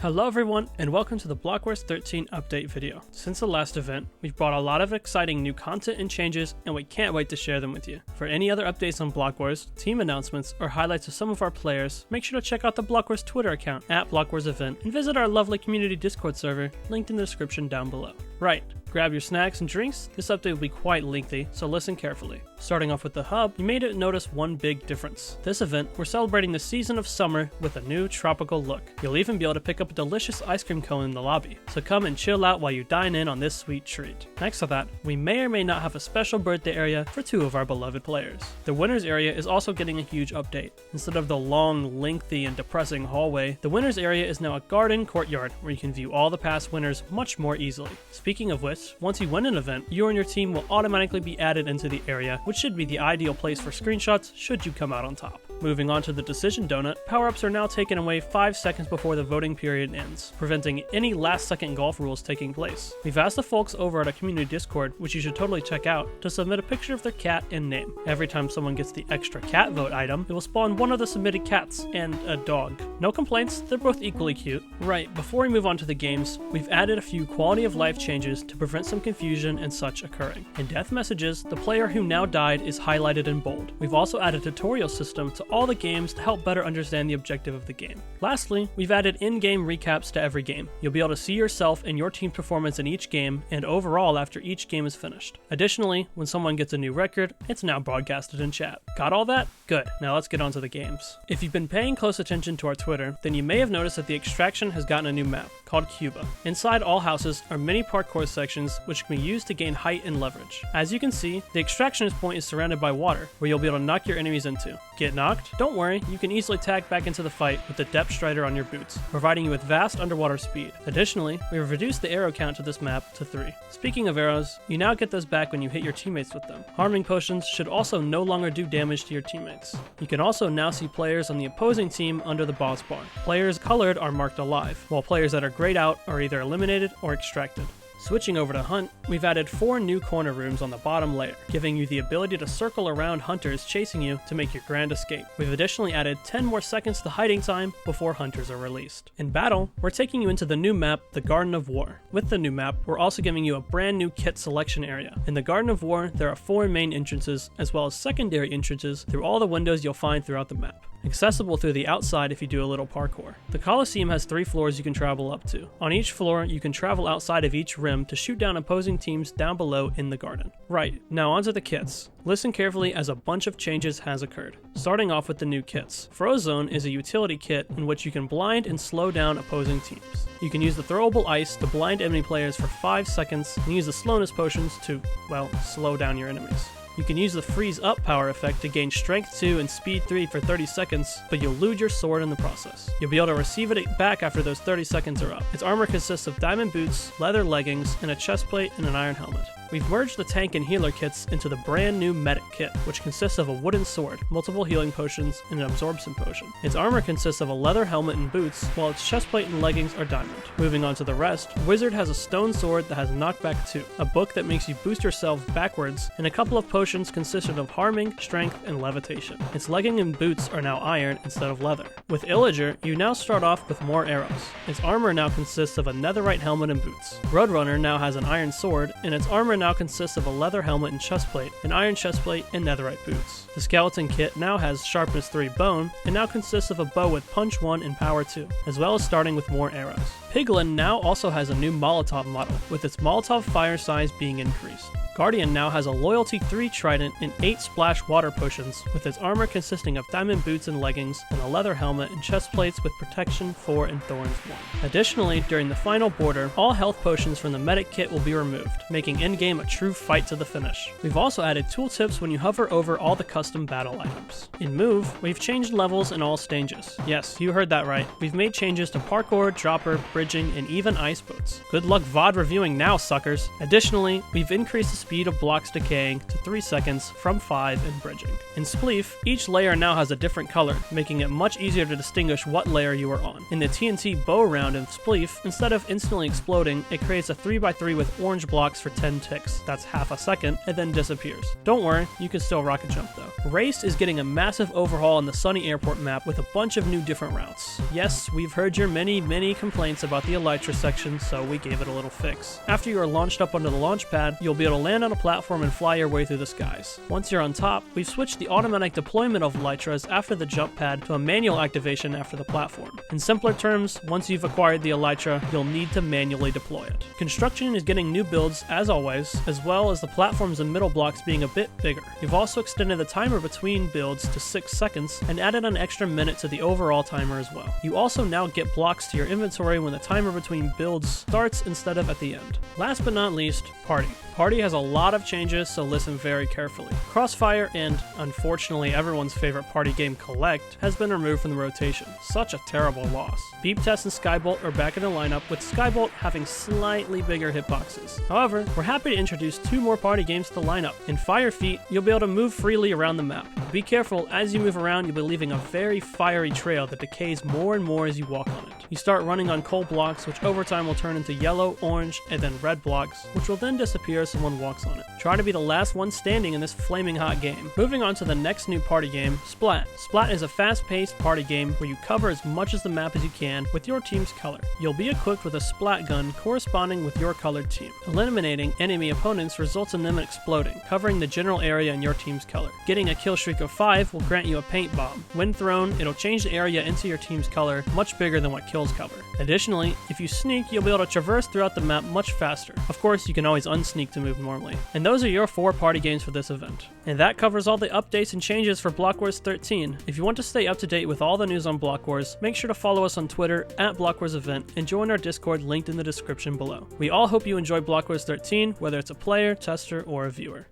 Hello everyone, and welcome to the Block Wars 13 update video. Since the last event, we've brought a lot of exciting new content and changes, and we can't wait to share them with you. For any other updates on Block Wars, team announcements, or highlights of some of our players, make sure to check out the Block Wars Twitter account @BlockWarsEvent and visit our lovely community Discord server, linked in the description down below. Right, grab your snacks and drinks. This update will be quite lengthy, so listen carefully. Starting off with the hub, you may notice one big difference. This event, we're celebrating the season of summer with a new tropical look. You'll even be able to pick up a delicious ice cream cone in the lobby, so come and chill out while you dine in on this sweet treat. Next to that, we may or may not have a special birthday area for two of our beloved players. The winners area is also getting a huge update. Instead of the long, lengthy, and depressing hallway, the winners area is now a garden courtyard where you can view all the past winners much more easily. Speaking of which, once you win an event, you and your team will automatically be added into the area, which should be the ideal place for screenshots should you come out on top. Moving on to the decision donut, power-ups are now taken away 5 seconds before the voting period ends, preventing any last-second golf rules taking place. We've asked the folks over at our community Discord, which you should totally check out, to submit a picture of their cat and name. Every time someone gets the extra cat vote item, it will spawn one of the submitted cats and a dog. No complaints, they're both equally cute. Right, before we move on to the games, we've added a few quality of life changes to prevent some confusion and such occurring. In death messages, the player who now died is highlighted in bold. We've also added a tutorial system to all the games to help better understand the objective of the game. Lastly, we've added in-game recaps to every game. You'll be able to see yourself and your team's performance in each game and overall after each game is finished. Additionally, when someone gets a new record, it's now broadcasted in chat. Got all that? Good. Now let's get on to the games. If you've been paying close attention to our Twitter, then you may have noticed that the extraction has gotten a new map called Cuba. Inside all houses are mini parkour sections which can be used to gain height and leverage. As you can see, the extractionist point is surrounded by water, where you'll be able to knock your enemies into. Get knocked? Don't worry, you can easily tag back into the fight with the depth strider on your boots, providing you with vast underwater speed. Additionally, we have reduced the arrow count to this map to 3. Speaking of arrows, you now get those back when you hit your teammates with them. Harming potions should also no longer do damage to your teammates. You can also now see players on the opposing team under the boss bar. Players colored are marked alive, while players that are grayed out are either eliminated or extracted. Switching over to Hunt, we've added 4 new corner rooms on the bottom layer, giving you the ability to circle around hunters chasing you to make your grand escape. We've additionally added 10 more seconds to hiding time before hunters are released. In battle, we're taking you into the new map, the Garden of War. With the new map, we're also giving you a brand new kit selection area. In the Garden of War, there are 4 main entrances, as well as secondary entrances through all the windows you'll find throughout the map. Accessible through the outside if you do a little parkour. The Coliseum has 3 floors you can travel up to. On each floor, you can travel outside of each rim to shoot down opposing teams down below in the garden. Right, now onto the kits. Listen carefully as a bunch of changes has occurred. Starting off with the new kits. Frozone is a utility kit in which you can blind and slow down opposing teams. You can use the throwable ice to blind enemy players for 5 seconds and use the slowness potions to, well, slow down your enemies. You can use the freeze up power effect to gain strength 2 and speed 3 for 30 seconds, but you'll lose your sword in the process. You'll be able to receive it back after those 30 seconds are up. Its armor consists of diamond boots, leather leggings, and a chest plate and an iron helmet. We've merged the tank and healer kits into the brand new medic kit, which consists of a wooden sword, multiple healing potions, and an absorption potion. Its armor consists of a leather helmet and boots, while its chest plate and leggings are diamond. Moving on to the rest, Wizard has a stone sword that has knockback 2, a book that makes you boost yourself backwards, and a couple of potions consisting of harming, strength, and levitation. Its legging and boots are now iron instead of leather. With Elytra, you now start off with more arrows. Its armor now consists of a netherite helmet and boots. Roadrunner now has an iron sword, and its armor now consists of a leather helmet and chest plate, an iron chest plate, and netherite boots. The skeleton kit now has sharpness 3 bone, and now consists of a bow with punch 1 and power 2, as well as starting with more arrows. Piglin now also has a new Molotov model, with its Molotov fire size being increased. Guardian now has a Loyalty 3 trident and 8 splash water potions, with its armor consisting of diamond boots and leggings, and a leather helmet and chest plates with protection 4 and thorns 1. Additionally, during the final border, all health potions from the medic kit will be removed, making endgame a true fight to the finish. We've also added tooltips when you hover over all the custom battle items. In Move, we've changed levels in all stages. Yes, you heard that right. We've made changes to parkour, dropper, bridging, and even ice boats. Good luck VOD reviewing now, suckers! Additionally, we've increased the speed of blocks decaying to 3 seconds from 5 in bridging. In Spleef, each layer now has a different color, making it much easier to distinguish what layer you are on. In the TNT bow round in Spleef, instead of instantly exploding, it creates a 3x3 with orange blocks for 10 ticks, that's half a second, and then disappears. Don't worry, you can still rocket jump though. Raced is getting a massive overhaul on the Sunny Airport map with a bunch of new different routes. Yes, we've heard your many complaints about the Elytra section, so we gave it a little fix. After you are launched up onto the launch pad, you'll be able to land on a platform and fly your way through the skies. Once you're on top, we've switched the automatic deployment of Elytras after the jump pad to a manual activation after the platform. In simpler terms, once you've acquired the Elytra, you'll need to manually deploy it. Construction is getting new builds as always, as well as the platforms and middle blocks being a bit bigger. You've also extended the timer between builds to 6 seconds and added an extra minute to the overall timer as well. You also now get blocks to your inventory when the timer between builds starts instead of at the end. Last but not least, Party. Party has a lot of changes, so listen very carefully. Crossfire and, unfortunately, everyone's favorite party game Collect has been removed from the rotation. Such a terrible loss. Beep Test and Skybolt are back in the lineup, with Skybolt having slightly bigger hitboxes. However, we're happy to introduce 2 more party games to the lineup. In Fire Feet, you'll be able to move freely around the map. Be careful, as you move around, you'll be leaving a very fiery trail that decays more and more as you walk on it. You start running on coal blocks, which over time will turn into yellow, orange, and then red blocks, which will then disappear as someone walks on it. Try to be the last one standing in this flaming hot game. Moving on to the next new party game, Splat. Splat is a fast-paced party game where you cover as much as the map as you can with your team's color. You'll be equipped with a splat gun corresponding with your colored team. Eliminating enemy opponents results in them exploding, covering the general area in your team's color. Getting a kill streak of 5 will grant you a paint bomb. When thrown, it'll change the area into your team's color, much bigger than what kills cover. Additionally, if you sneak, you'll be able to traverse throughout the map much faster. Of course, you can always unsneak to move normally. And those are your 4 party games for this event. And that covers all the updates and changes for Block Wars 13. If you want to stay up to date with all the news on Block Wars, make sure to follow us on Twitter @BlockWarsEvent and join our Discord linked in the description below. We all hope you enjoy Block Wars 13, whether it's a player, tester, or a viewer.